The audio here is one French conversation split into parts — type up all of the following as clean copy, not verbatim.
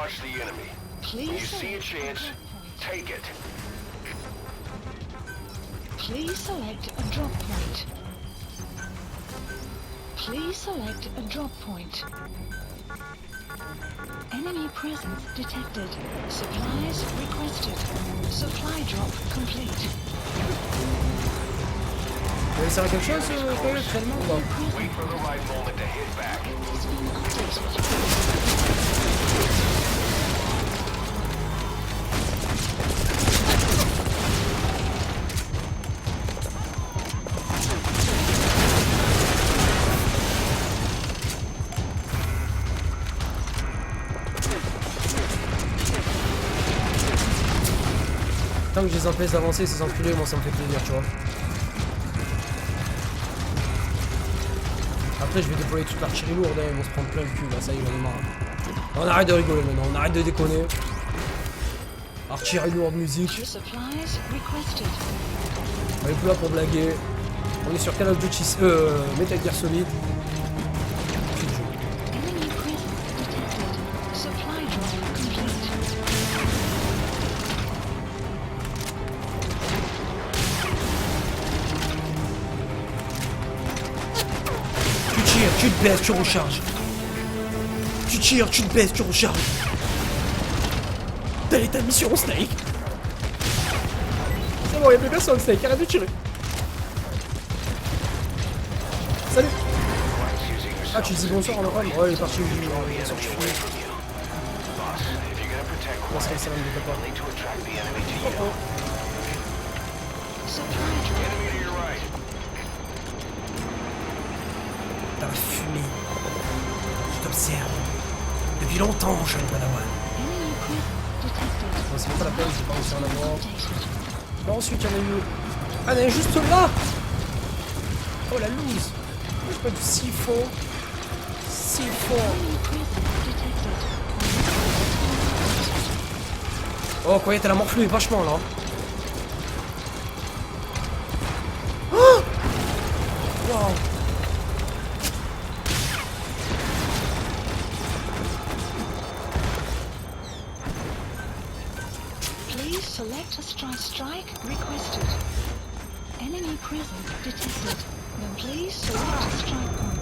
watch the enemy. When you see a chance, take it. Please select a drop point. Please select a drop point. Enemy presence detected. Supplies requested. Supply drop complete. Vous savez quelque chose actuellement ou pas? Wait for the right moment to hit back. Has been updated. Tant que je les empêche d'avancer, ces enculés, moi ça me fait plaisir, tu vois. Après, je vais déployer toute l'artillerie lourde, hein, ils vont se prendre plein le cul, là, ça y est, j'en ai marre. On arrête de rigoler maintenant, on arrête de déconner. Artillerie lourde, musique. Supplies requested. On est plus là pour blaguer. On est sur Call of Duty, Metal Gear Solid. Petit jeu. Enemy presence detected. Supply drop complete. Tu tires, tu te baisses, tu recharges. Tu tires, tu te baisses, tu recharges. Telle est ta mission, Snake. C'est bon, y'a plus personne, Snake, arrête de tirer. Salut. Ah, tu dis bonsoir en oral? Ouais, il est parti où il est sorti. On se laisse, ça ne me pas. Oh, oh. Dans la fumée. Je t'observe. Depuis longtemps, jeune Padawan. Enemy presence detected. Bon, c'est même pas la peine, j'ai pas réussi à en avoir. Bon, ensuite, il y en a une autre. Ah, elle est juste là. Oh, la loose. C'est pas du siphon. Siphon. Enemy presence detected. Oh, quoi, elle a morflé vachement, là. Oh wow. Please select a strike requested. Enemy presence detected. Then please select a strike point.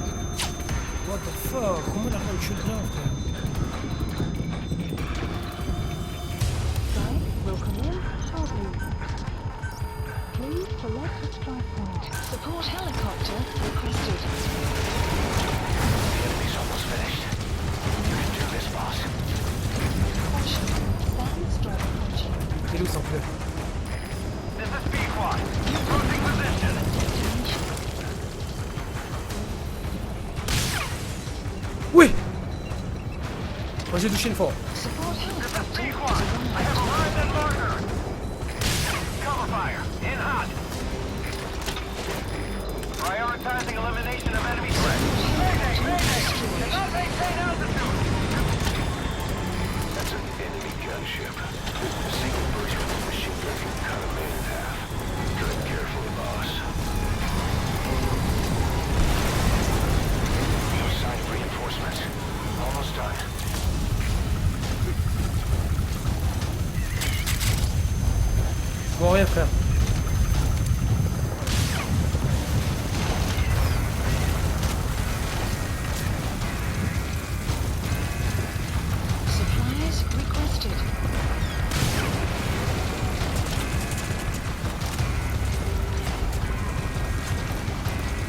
What the fuck? Comment elle a réussi là, frère? Strike will commence shortly. Please select a strike point. Support helicopter requested. The enemy's almost finished. You can do this, boss. Caution. Stand strike punching. T'es loose, en fait. This is Pequod. Losing position. Destination. Oui! Moi, j'ai touché une fois. Support helicopter Pequod, has I have arrived. arrived at marker. Cover fire. In hot. Prioritizing elimination of enemy threats. Mayday, mayday. Cannot maintain altitude. That's an enemy gunship. A single burst with a machine gun can cut a man in half. Tread carefully, boss. No sign of reinforcements. Almost done. Bon, rien, frère. Supplies requested.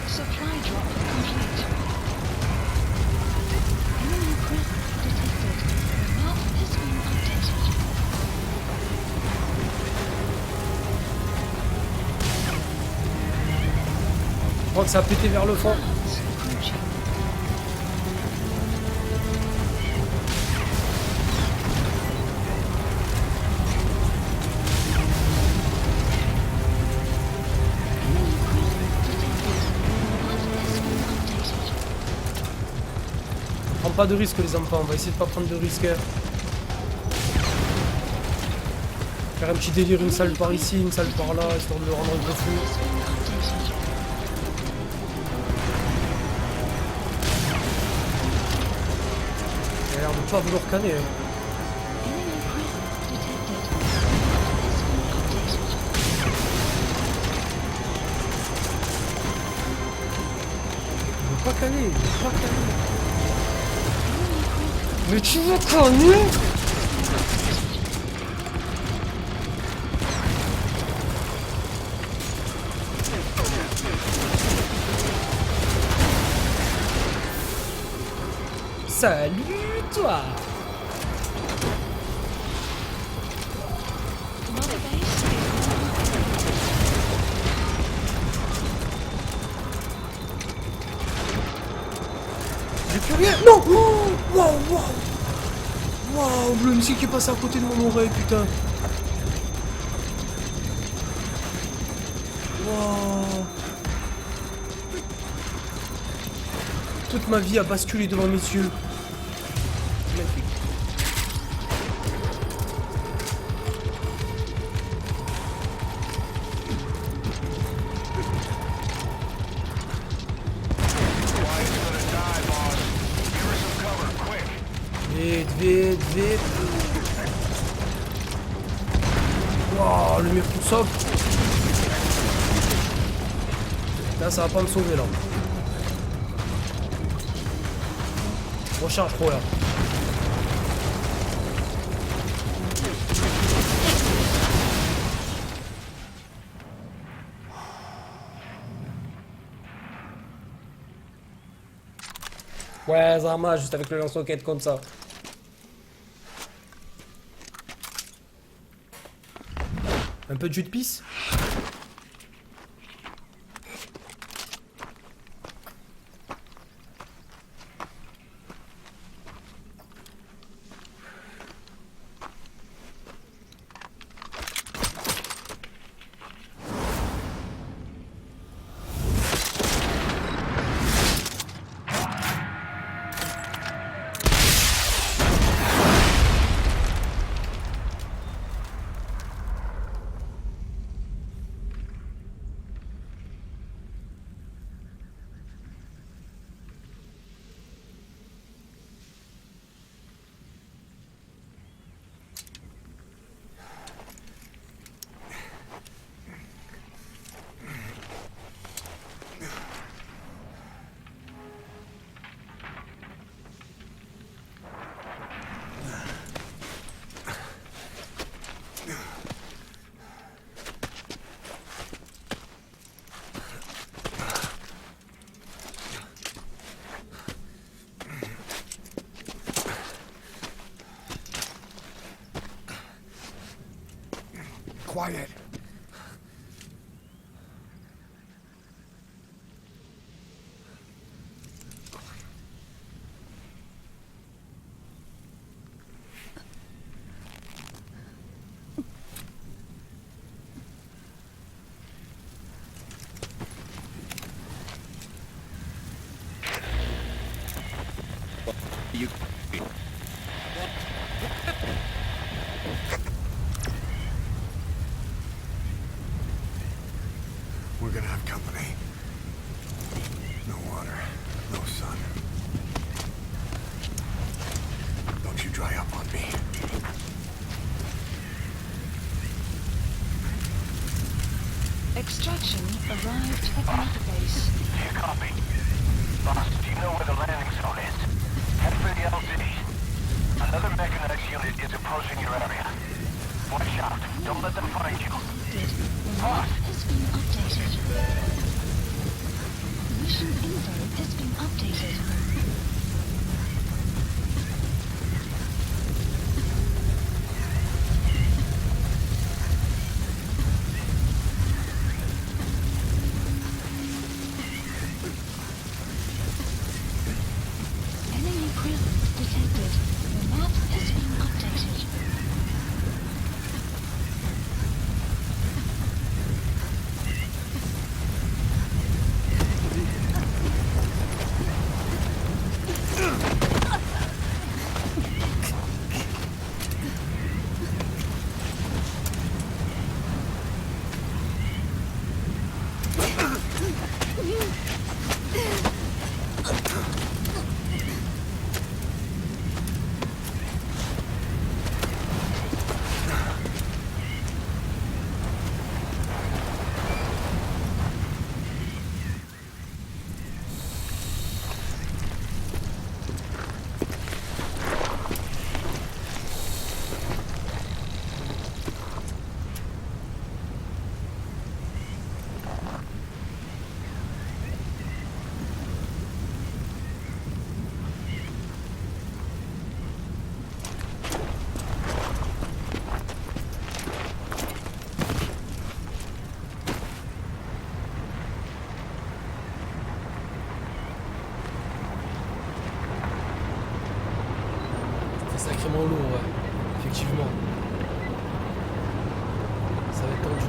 Supply drop complete. Enemy presence detected. The map has been updated. Je crois que ça a pété vers le fond. Balance approaching. Enemy presence detected. The map has been updated. Prends pas de risque, les enfants. On va essayer de pas prendre de risques. Faire un petit délire, une salle par ici, une salle par là, histoire de le rendre un peu fou. Has been updated. Il a l'air de pas vouloir canner. Hein. pas calé, pas calé. Enemy present. Mais tu veux connu? Salut toi. Mother base is J'ai plus rien. Non. Oh, waouh, waouh. Waouh, le MC qui est passé à côté de mon oreille, putain. Waouh. Toute ma vie a basculé devant mes yeux. Magnifique. Wyatt's gonna die, boss. Give her some cover, quick. Vite, vite, vite. Waouh, le mur tout sauve. Là, ça va pas me sauver, là. Recharge trop, là. Ouais, Zama, juste avec le lance-roquette comme ça. Un peu de jus de pisse. Quiet. You. We're gonna have company. No water, no sun. Don't you dry up on me. extraction arrived at Mother base. Do you copy? Boss, do you know where the landing zone is? Head for the LZ. Another mechanized unit is approaching your area. Watch out. Don't let them find you. The map has been updated. Mission info has been updated. Enemy presence detected. The map has been updated. effectivement. Ça va être tendu.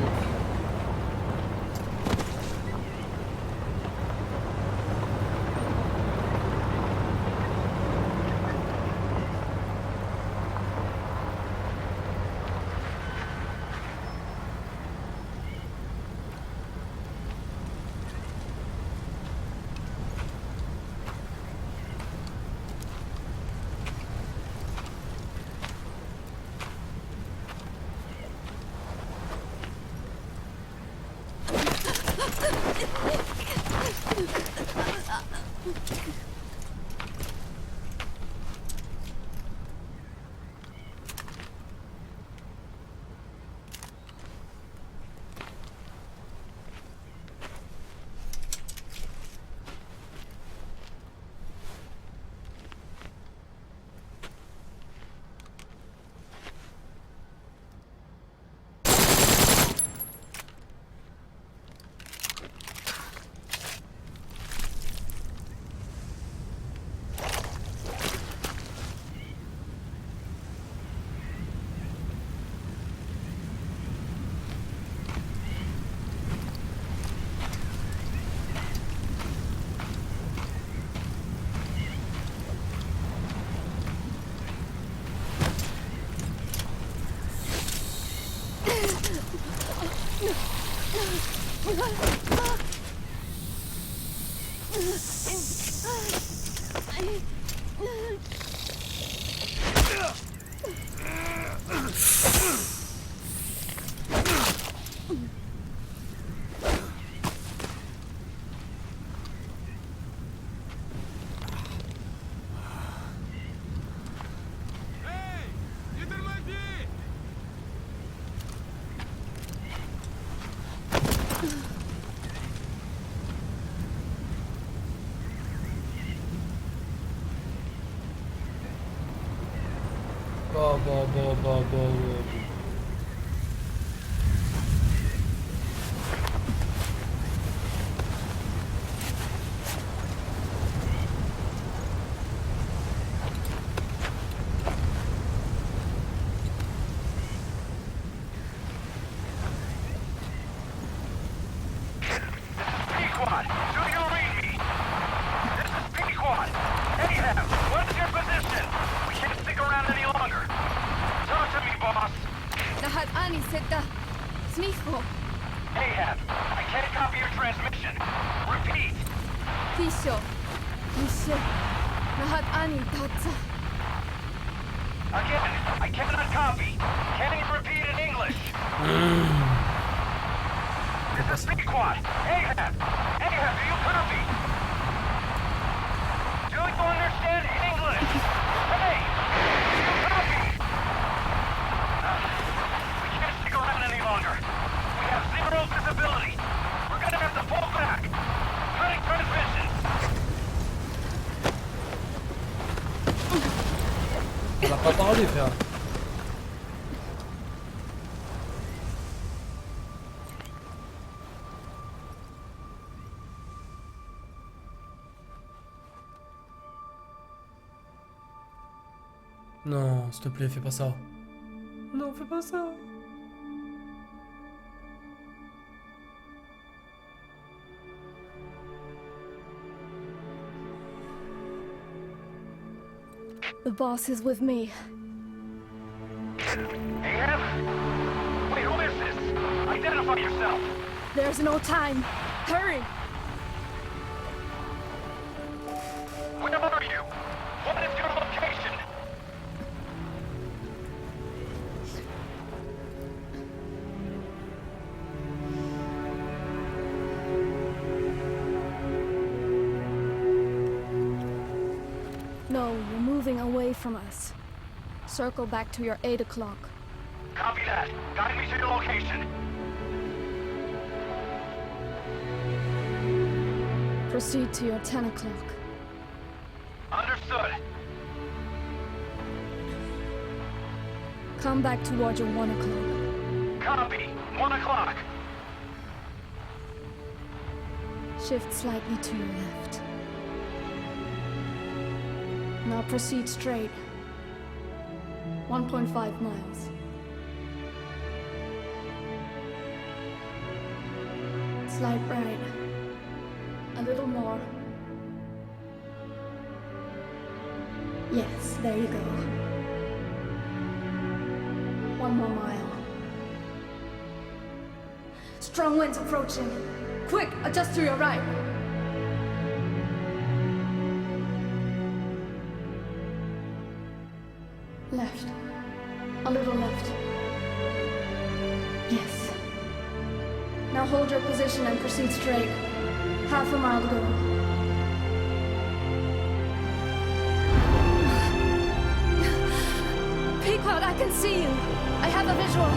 Bon. P-Quad, do you read me? This is P-Quad. Ahab, what's your position? We can't stick around any longer. Talk to me, boss. Lahat ani seda. Sniffo. Ahab, I can't copy your transmission. Repeat. Tisho. Mishe. Lahat ani tatsa. Again, I cannot copy. Can you repeat in English? This is P-Quad. Ahab, do you copy? Do you understand English? Hey, do you copy? We can't stick around any longer. We have zero visibility. We're gonna have to pull back. Cutting transmission. On va pas parler, frère. Non, s'il te plaît, fais pas ça. Non, fais pas ça. The boss is with me. Ahab? Wait, who is this? Identify yourself. There's no time. Hurry! Where are you? What is your location? No, you're moving away from us. Circle back to your 8 o'clock. Copy that. Guide me to your location. Proceed to your 10 o'clock. Understood. Come back towards your 1 o'clock. Copy. 1 o'clock. Shift slightly to your left. Now proceed straight. 1.5 miles. Slight right. A little more. Yes, there you go. 1 more mile. Strong winds approaching. Quick, adjust to your right. Left. A little left. Yes. Now hold your position and proceed straight. Half a mile to go. Pequod, I can see you. I have a visual.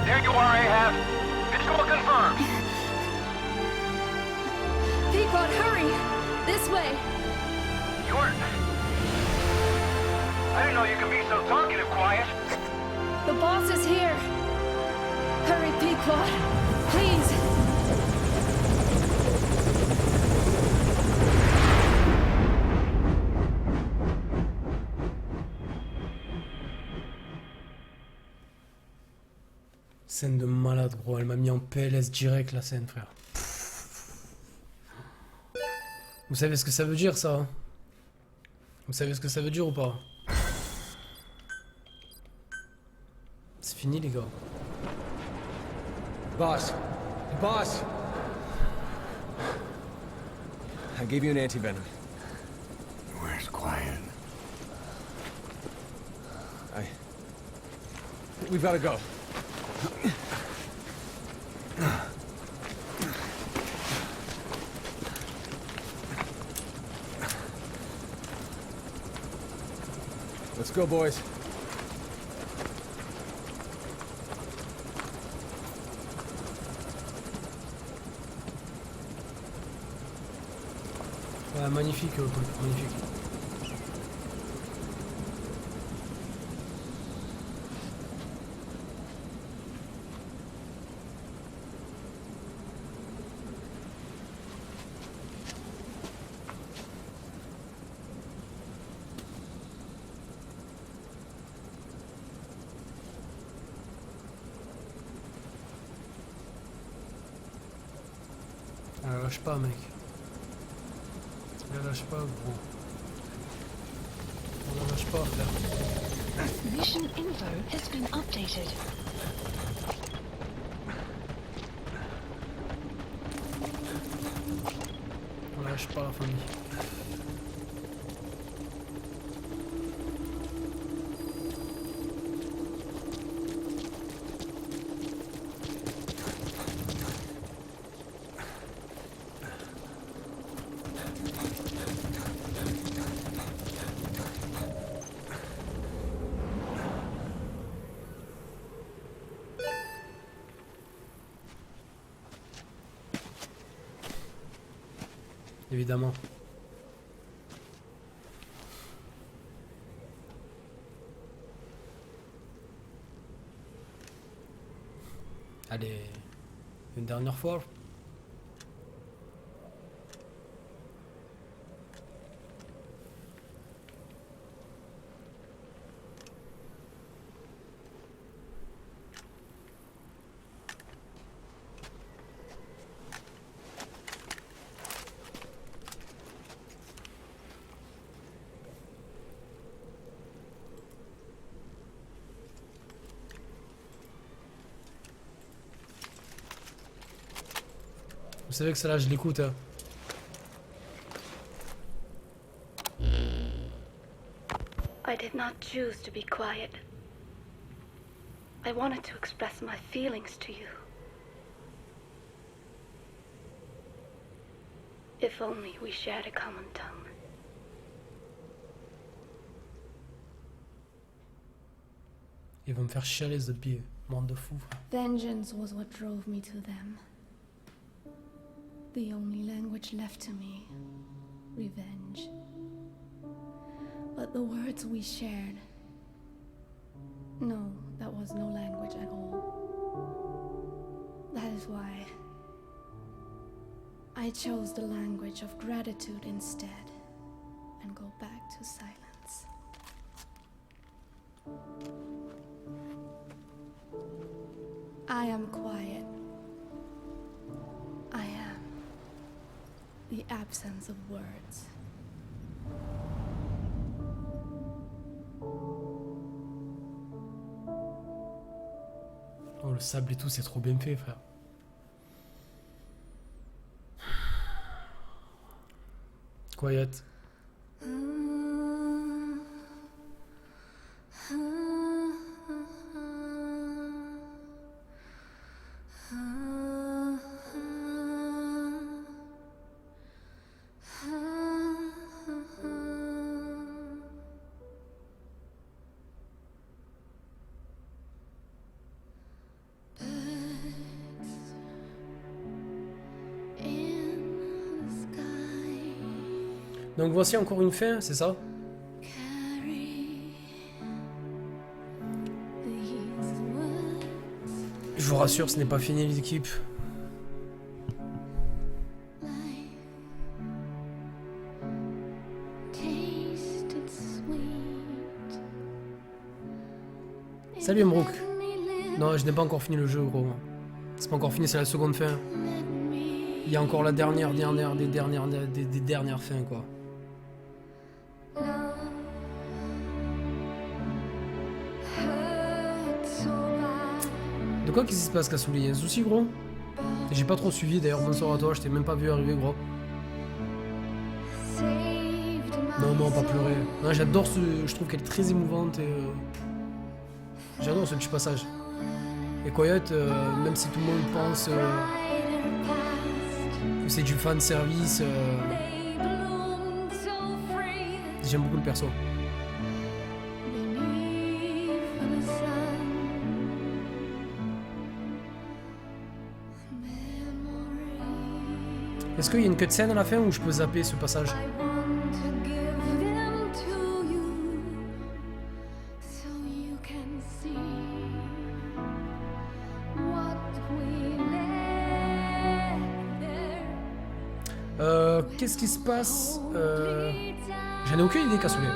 There you are, Ahab. Visual confirmed. Pequod, hurry! This way. You're... I didn't know you could be so talkative, Quiet. The boss is here. Hurry, Pequod. Please. Scène de malade, gros. Elle m'a mis en PLS direct, la scène, frère. Vous savez ce que ça veut dire, ça, hein? Vous savez ce que ça veut dire ou pas? C'est fini, les gars. Boss. Boss! I gave you an anti-venom. Where's Quiet? We've gotta go. Let's go, boys. Ouais, magnifique, magnifique. Lâche pas, mec. Ne lâche pas, gros. On ne lâche pas, frère. Mission info has been updated. On lâche pas, la famille. Évidemment. Allez, une dernière fois. Vous savez que celle-là, je l'écoute. Hein. I did not choose to be quiet. I wanted to express my feelings to you. If only we shared a common tongue. Ils vont me faire chialer ce pied. Bande de fous, frère. Vengeance was what drove me to them. The only language left to me. Revenge. But the words we shared... No, that was no language at all. That is why... I chose the language of gratitude instead. And go back to silence. I am quiet. I am the absence of words. Oh, le sable et tout, c'est trop bien fait, frère. Quiet. Donc voici encore une fin, c'est ça? Je vous rassure, ce n'est pas fini l'équipe. Salut Mbrook. Non, je n'ai pas encore fini le jeu, gros. C'est pas encore fini, c'est la seconde fin. Il y a encore la dernière des dernières fins, quoi. De quoi qu'est-ce qui se passe, Kassouli? Il y a un souci, gros? J'ai pas trop suivi, d'ailleurs, bonsoir à toi, je t'ai même pas vu arriver, gros. Non, non, pas pleurer. Non, j'adore ce... Je trouve qu'elle est très émouvante et... J'adore ce petit passage. Et Quiet, même si tout le monde pense que c'est du fan service, j'aime beaucoup le perso. Est-ce qu'il y a une cutscene à la fin où je peux zapper ce passage? Qu'est-ce qui se passe? J'en ai aucune idée, Cassoulet.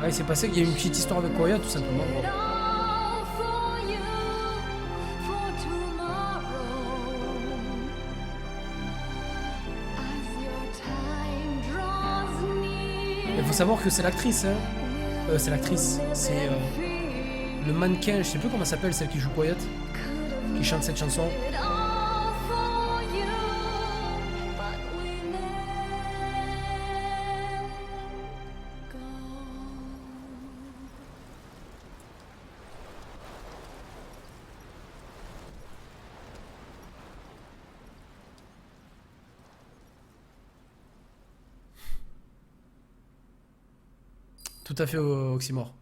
Ah, il s'est passé qu'il y a une petite histoire avec Koya, tout simplement. Bon. Il faut savoir que c'est l'actrice, hein. C'est l'actrice, c'est le mannequin, je sais plus comment elle s'appelle, celle qui joue Quiet, qui chante cette chanson. Tout à fait, Oxymore.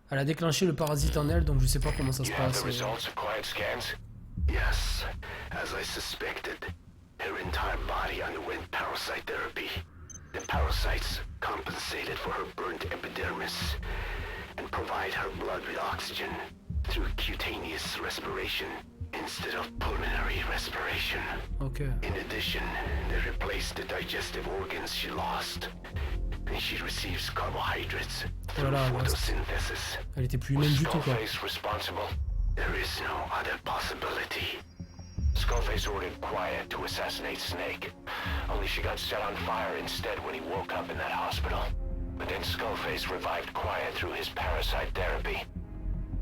Elle a déclenché le parasite en elle, donc je sais pas comment ça se passe. Yes, as I suspected, her entire body underwent parasite therapy. The parasites compensated for her burnt epidermis and provide her blood with oxygen through cutaneous respiration instead of pulmonary respiration. Okay. In addition, they replaced the digestive organs she lost. And she receives carbohydrates through photosynthesis. Elle était plus humaine du tout, quoi. There is no other possibility. Skullface ordered Quiet to assassinate Snake. Only she got set on fire instead when he woke up in that hospital. But then Skullface revived Quiet through his parasite therapy.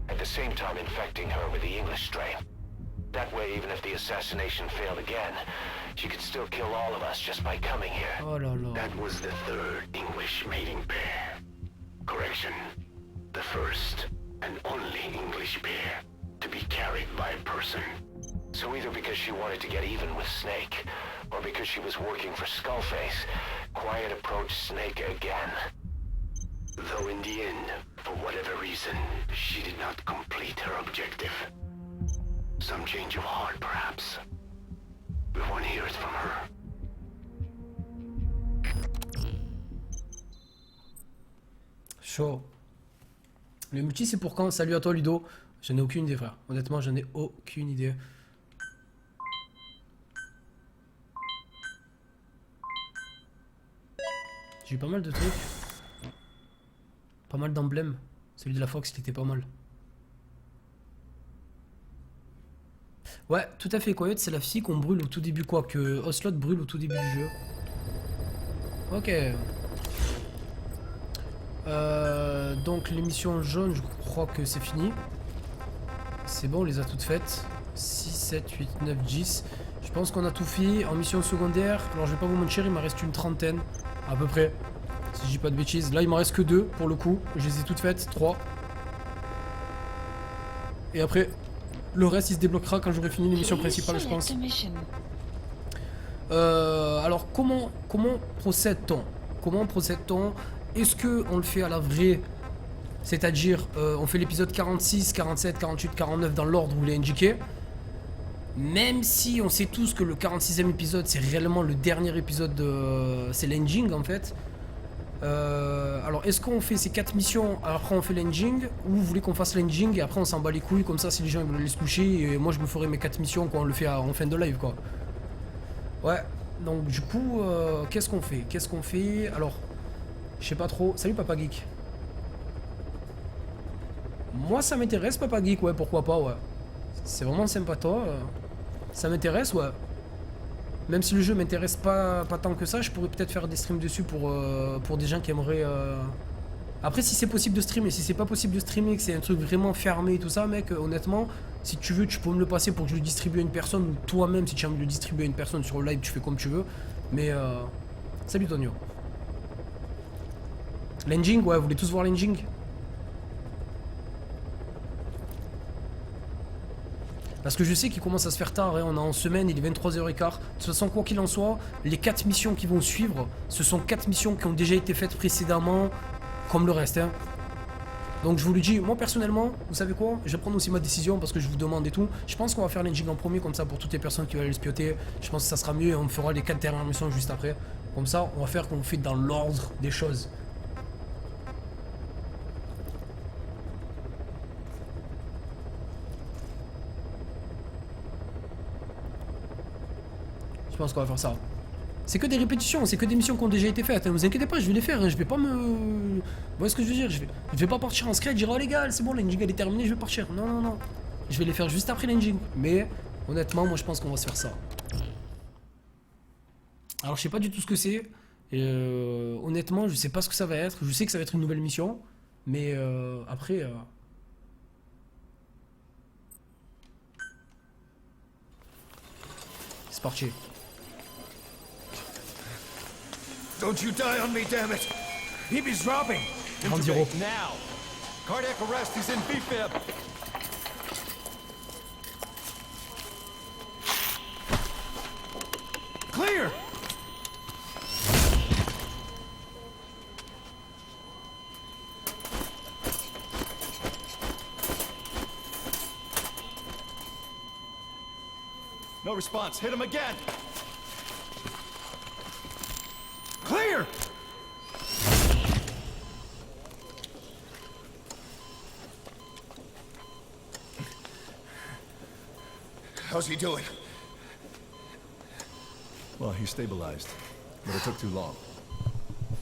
At the same time infecting her with the English strain. That way, even if the assassination failed again, she could still kill all of us just by coming here. Oh là là. That was the third English mating pair. Correction. The first and only English pair to be carried by a person. So either because she wanted to get even with Snake, or because she was working for Skullface, Quiet approached Snake again. Though in the end, for whatever reason, she did not complete her objective. Some change of heart, perhaps. We want to hear it from her. Chaud. Le multi, c'est pour quand? Salut à toi, Ludo. J'en ai aucune idée, frère. Honnêtement, j'en ai aucune idée. J'ai eu pas mal de trucs. Pas mal d'emblèmes. Celui de la Fox, il était pas mal. Ouais, tout à fait. Quiet, c'est la fille qu'on brûle au tout début. Quoi que Ocelot brûle au tout début du jeu. Ok. Donc l'émission jaune, je crois que c'est fini. C'est bon, on les a toutes faites. 6, 7, 8, 9, 10. Je pense qu'on a tout fait. En mission secondaire, alors je vais pas vous mentir, il m'en reste une trentaine. À peu près. Si je dis pas de bêtises. Là, il m'en reste que 2 pour le coup. Je les ai toutes faites. 3. Et après, le reste, il se débloquera quand j'aurai fini l'émission principale, je pense. Alors, comment procède-t-on? Comment procède-t-on? Est-ce qu'on le fait à la vraie? C'est-à-dire, on fait l'épisode 46, 47, 48, 49 dans l'ordre où il est indiqué. Même si on sait tous que le 46e épisode, c'est réellement le dernier épisode de... C'est l'ending, en fait. Alors, est-ce qu'on fait ces 4 missions, après on fait l'ending, ou vous voulez qu'on fasse l'ending et après on s'en bat les couilles, comme ça si les gens ils veulent aller se coucher, et moi je me ferai mes 4 missions, quoi, on le fait en fin de live, quoi. Ouais, donc du coup, qu'est-ce qu'on fait? Qu'est-ce qu'on fait? Alors, je sais pas trop. Salut Papa Geek. Moi ça m'intéresse Papa Geek, ouais, pourquoi pas, ouais. C'est vraiment sympa toi. Ça m'intéresse, ouais. Même si le jeu m'intéresse pas tant que ça, je pourrais peut-être faire des streams dessus pour des gens qui aimeraient... Après, si c'est possible de streamer, si c'est pas possible de streamer, que c'est un truc vraiment fermé et tout ça, mec, honnêtement, si tu veux, tu peux me le passer pour que je le distribue à une personne, ou toi-même, si tu as envie de le distribuer à une personne sur le live, tu fais comme tu veux. Mais, salut Tonio. L'ending, ouais, vous voulez tous voir l'ending? Parce que je sais qu'il commence à se faire tard, hein. On est en semaine, il est 23h15. De toute façon, quoi qu'il en soit, les 4 missions qui vont suivre, ce sont 4 missions qui ont déjà été faites précédemment, comme le reste, hein. Donc je vous le dis, moi personnellement, vous savez quoi? Je vais prendre aussi ma décision parce que je vous demande et tout. Je pense qu'on va faire l'engine en premier, comme ça pour toutes les personnes qui veulent aller le spioter. Je pense que ça sera mieux et on fera les 4 dernières missions juste après. Comme ça, on va faire qu'on fait dans l'ordre des choses. Je pense qu'on va faire ça. C'est que des répétitions, c'est que des missions qui ont déjà été faites. Hein. Vous inquiétez pas, je vais les faire. Hein. Je vais pas me... Vous voyez ce que je veux dire? Je vais pas partir en scred et dire oh les gars, c'est bon, l'engine elle est terminée, je vais partir. Non, non, non. Je vais les faire juste après l'engine. Mais honnêtement, moi je pense qu'on va se faire ça. Alors je sais pas du tout ce que c'est. Honnêtement, je sais pas ce que ça va être. Je sais que ça va être une nouvelle mission. Mais après... C'est parti. Don't you die on me, damn it! He's dropping! Ground zero. Now! Cardiac arrest, he's in BFib! Clear! No response. Hit him again! Clear! How's he doing? Well, he stabilized, but it took too long.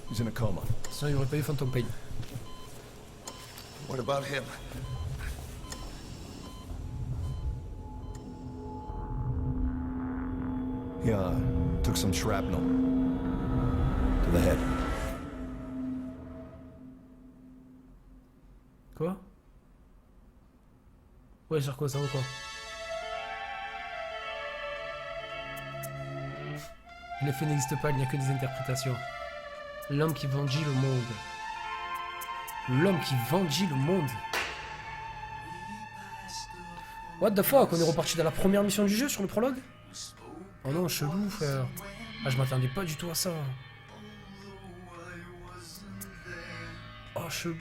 He's in a coma. Sinon, il n'y aurait pas eu Phantom Pain. What about him? He took some shrapnel to the head. Quoi? Ouais, genre quoi, ça ou quoi? Les faits n'existent pas, il n'y a que des interprétations. L'homme qui vendit le monde. L'homme qui vendit le monde. What the fuck, on est reparti dans la première mission du jeu sur le prologue? Oh non, chelou, frère. Ah, je m'attendais pas du tout à ça. Oh, chelou.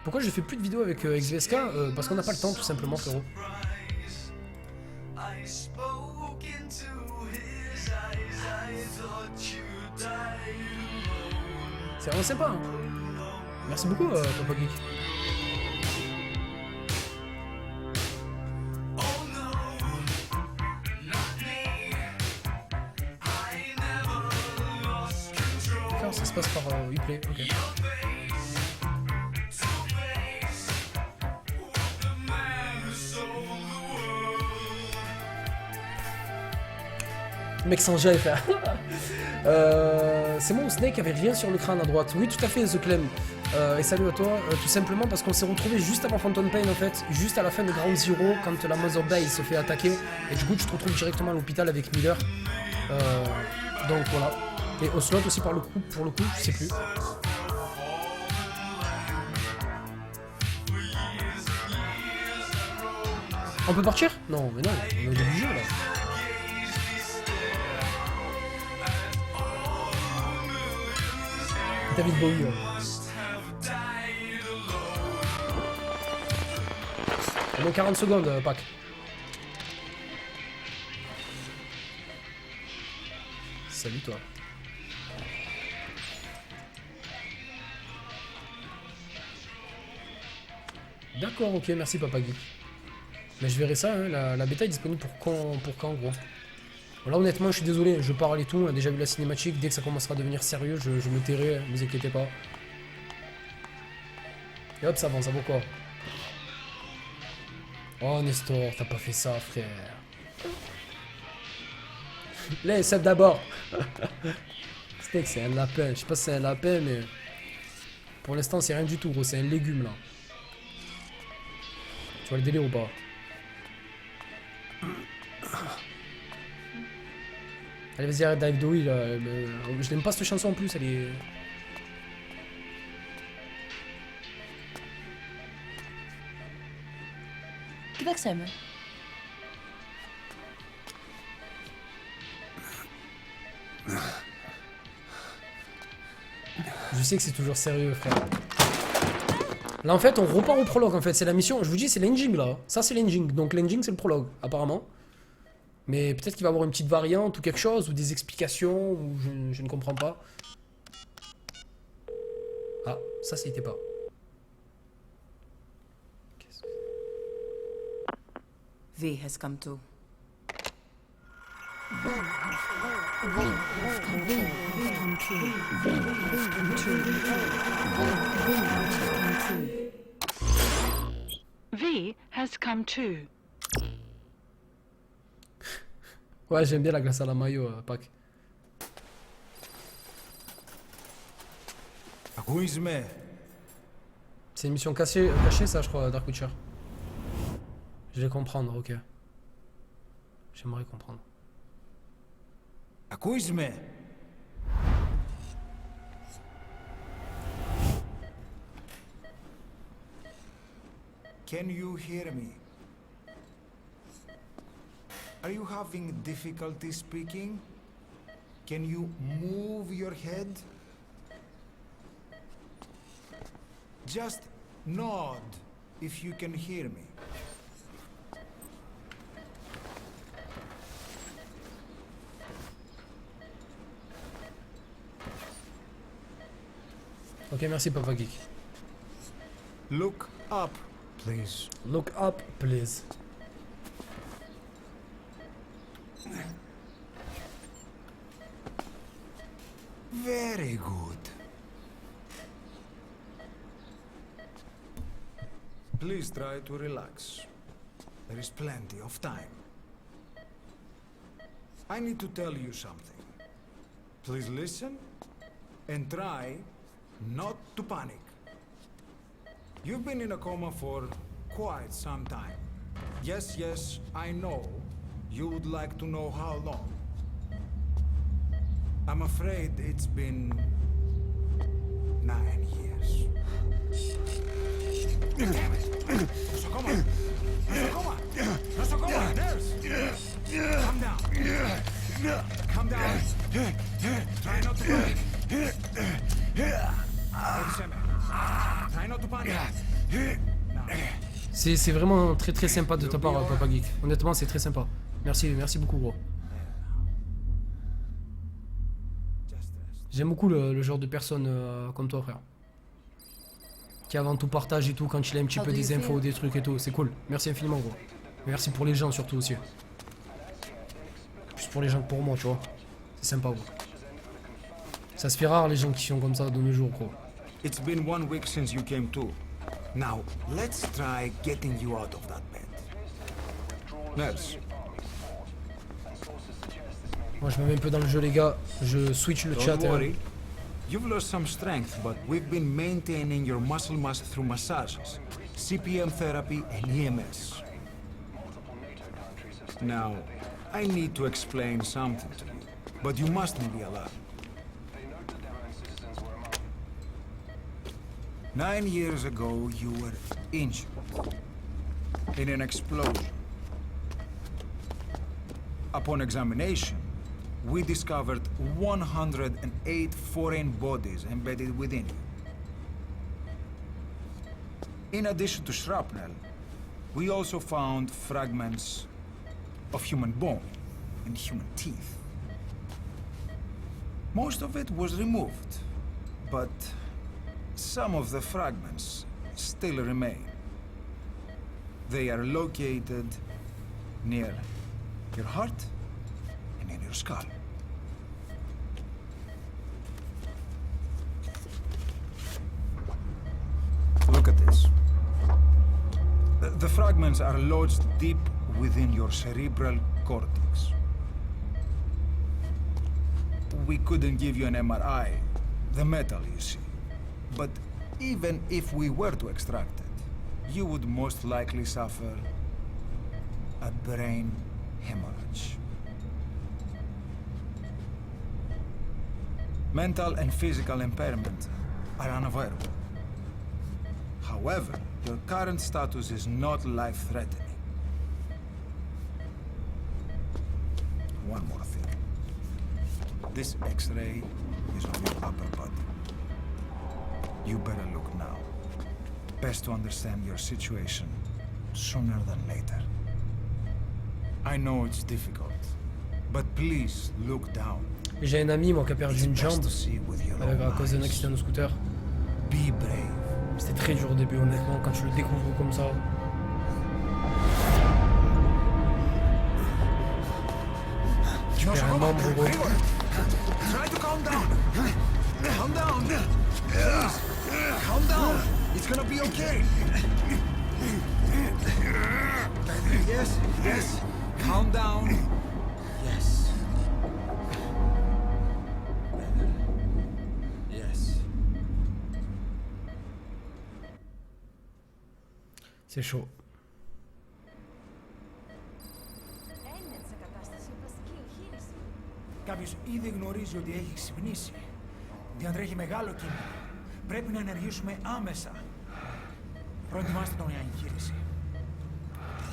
Pourquoi j'ai fait plus de vidéos avec XVSK? Parce qu'on n'a pas le temps, tout simplement, frérot. C'est vraiment sympa, hein. Merci beaucoup, Papa Geek. d'accord, ça se passe par Uplay, ok. Mec sans gel, frère. C'est moi ou Snake avait rien sur le crâne à droite. Oui, tout à fait, The Clem. Et salut à toi. Tout simplement parce qu'on s'est retrouvé juste avant Phantom Pain en fait, juste à la fin de Ground Zero, quand la Mother Base se fait attaquer. Et du coup, tu te retrouves directement à l'hôpital avec Miller. Donc voilà. Et Ocelot aussi pour le coup, je sais plus. On peut partir? Non, mais non, on est au début du jeu là. David Bowie. Bon, 40 secondes, Pac. Salut toi. D'accord, ok, merci Papa Geek. Mais je verrai ça, hein, la bêta est disponible pour quand gros. Là honnêtement je suis désolé, je parle et tout, on a déjà vu la cinématique, dès que ça commencera à devenir sérieux, je me tairai, ne vous inquiétez pas. Et hop, ça avance, ça vaut quoi? Oh Nestor, t'as pas fait ça frère. Les Seb d'abord. Steak c'est un lapin, je sais pas si c'est un lapin mais... Pour l'instant c'est rien du tout gros, c'est un légume là. Tu vois le délire ou pas? Allez vas-y arrête Dave Dowie là, je n'aime pas cette chanson en plus, elle est... Gewerksheimer. Je sais que c'est toujours sérieux frère. Là en fait on repart au prologue en fait, c'est la mission, je vous dis c'est l'engine là. Ça c'est l'engine, donc l'engine c'est le prologue apparemment. Mais peut-être qu'il va y avoir une petite variante ou quelque chose, ou des explications, ou je ne comprends pas. Ah, ça c'était pas. V has come to. V has come too. Ouais, j'aime bien la glace à la mayo, Pac. C'est une mission cachée ça, je crois, Dark Witcher. Je vais comprendre, ok. J'aimerais comprendre. Can you hear me? Are you having difficulty speaking? Can you move your head? Just nod if you can hear me. Ok, merci Papa Geek. Look up, please. Look up, please. Very good. Please try to relax. There is plenty of time. I need to tell you something. Please listen and try not to panic. You've been in a coma for quite some time. Yes, yes, I know. You would like to know how long. I'm afraid it's been 9 years. Damn it! Nosocoma! Nosocoma! Nosocoma! Nurse! Calm down. Calm down. Try not to panic. Try not to panic. C'est vraiment très sympa de ta part, Papa Geek. Honnêtement, c'est très sympa. Merci beaucoup, gros. J'aime beaucoup le genre de personne comme toi, frère. Qui avant tout partage et tout quand il a un petit peu des infos, des trucs et tout. C'est cool. Merci infiniment, gros. Merci pour les gens surtout aussi. Plus pour les gens que pour moi, tu vois. C'est sympa, gros. Ça se fait rare les gens qui sont comme ça de nos jours, gros. It's been 1 week since you came to. Now, let's try getting you out of that bed. Nurse, Moi je me mets un peu dans le jeu les gars, je switch le chat. don't worry. You've lost some strength, but we've been maintaining your muscle mass through massages, CPM therapy, and EMS. Now, I need to explain something to you, but you mustn't be alarmed. 9 years ago, you were injured in an explosion. Upon examination, we discovered 108 foreign bodies embedded within you. In addition to shrapnel, we also found fragments of human bone and human teeth. Most of it was removed, but some of the fragments still remain. They are located near your heart and in your skull. Look at this. The fragments are lodged deep within your cerebral cortex. We couldn't give you an MRI, the metal, you see. But even if we were to extract it, you would most likely suffer a brain hemorrhage. Mental and physical impairment are unavoidable. However, your current status is not life-threatening. One more thing. This X-ray is of your upper body. You better look now. Best to understand your situation sooner than later. I know it's difficult, but please look down. J'ai un ami moi qui a perdu une jambe à cause d'un accident de scooter. Be brave. C'était très dur au début honnêtement quand tu le découvres comme ça. Tu perds un membre gros. Try to calm down. Calm down. Please. Calm down. It's gonna be okay. Yes, yes. Calm down. Yes. Better. Yes. C'est chaud. Κάποιος ήδη γνωρίζει ότι έχει ξυπνήσει. Διατρέχει μεγάλο κίνδυνο. Πρέπει να ενεργήσουμε άμεσα. Προετοιμάστε τον για εγχείρηση.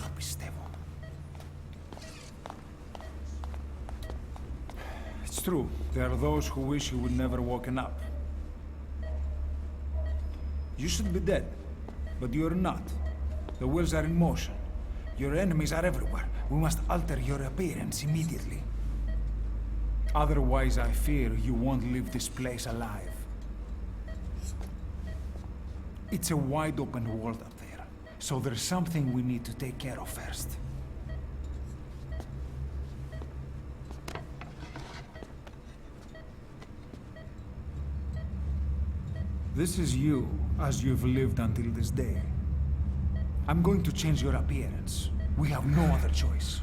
Το πιστεύω. It's true. There are those who wish you would never woken up. You should be dead, but you're not. The wheels are in motion. Your enemies are everywhere. We must alter your appearance immediately. Otherwise, I fear you won't leave this place alive. It's a wide open world up there, so there's something we need to take care of first. This is you, as you've lived until this day. I'm going to change your appearance. We have no other choice.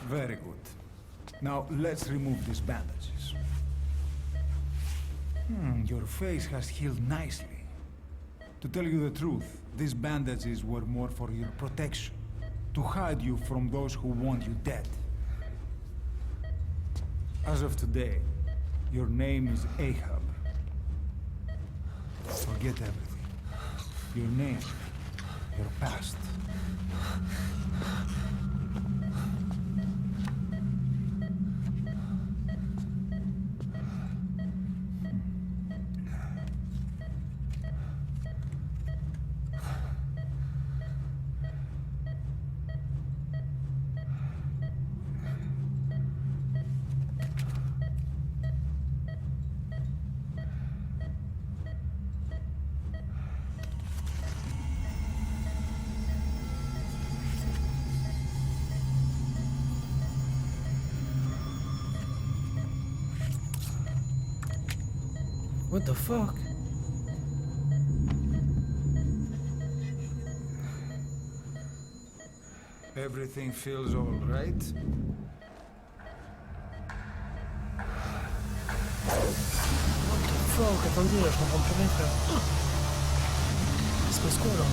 Very good. Now, let's remove these bandages. Your face has healed nicely. To tell you the truth, these bandages were more for your protection, to hide you from those who want you dead. As of today, your name is Ahab. Forget everything. Your name, your past. What the fuck? Everything feels all right? Fuck, attendez, je comprends plus rien, frère. Il se passe quoi, là?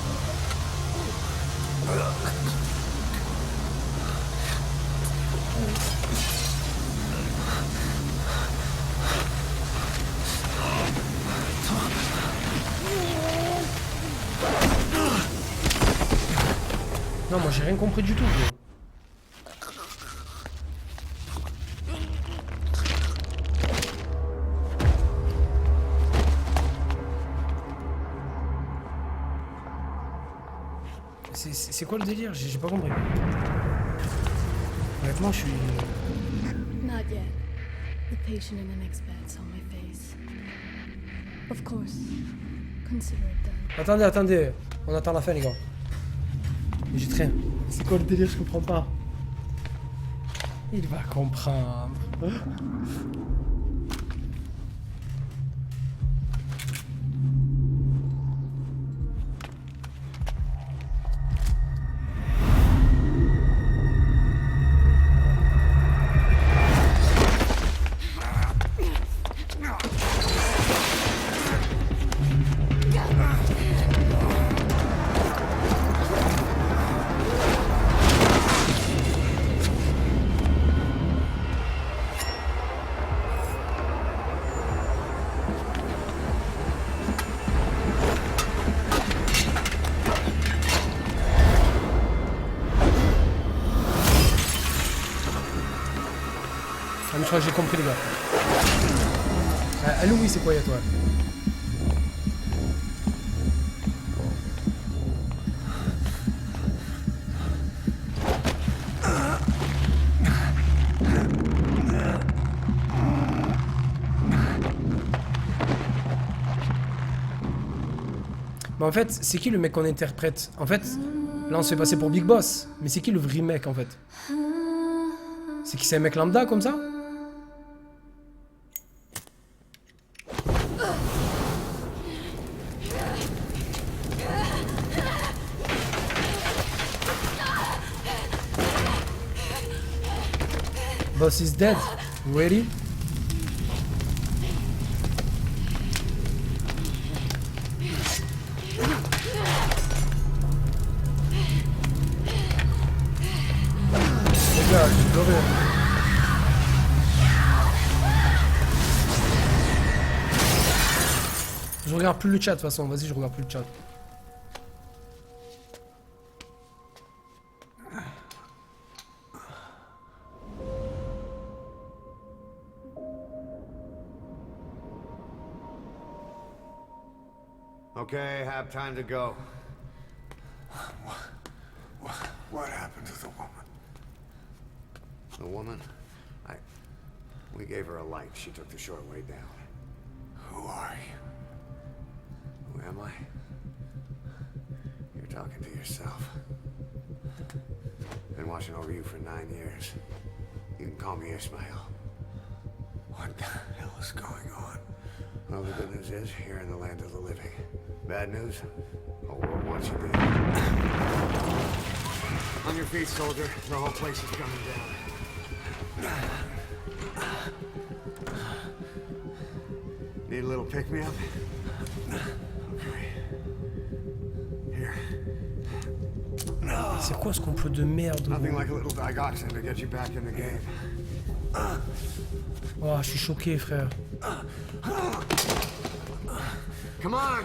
Non, moi j'ai rien compris du tout, gros. C'est quoi le délire? J'ai pas compris. Honnêtement, je suis... Not yet. The patient and an expert's on my face. Of course. Consider it done. Attendez, attendez. On attend la fin, les gars. Mais j'ai rien. C'est quoi le délire? Je comprends pas. Il va comprendre. Je crois que j'ai compris, les gars. Allô, oui, c'est quoi, y'a toi? Mais en fait, c'est qui le mec qu'on interprète? En fait, là on se fait passer pour Big Boss. Mais c'est qui le vrai mec en fait? C'est qui, c'est un mec lambda comme ça? Boss is dead. Ready? Les gars, j'ai pleuré. Je regarde plus le chat de toute façon. Vas-y, je regarde plus le chat. Okay, have time to go. What happened to the woman? The woman? We gave her a light. She took the short way down. Who are you? Who am I? You're talking to yourself. Been watching over you for 9 years. You can call me Ismail. What the hell is going on? Well, the good news is, you're in the land of the living. Bad news? The whole world wants you dead. On your feet, soldier. The whole place is coming down. Need a little pick-me-up? Okay. Here. C'est quoi ce complot de merde? Nothing like a little digoxin to get you back in the game. Oh, je suis choqué, frère. Come on!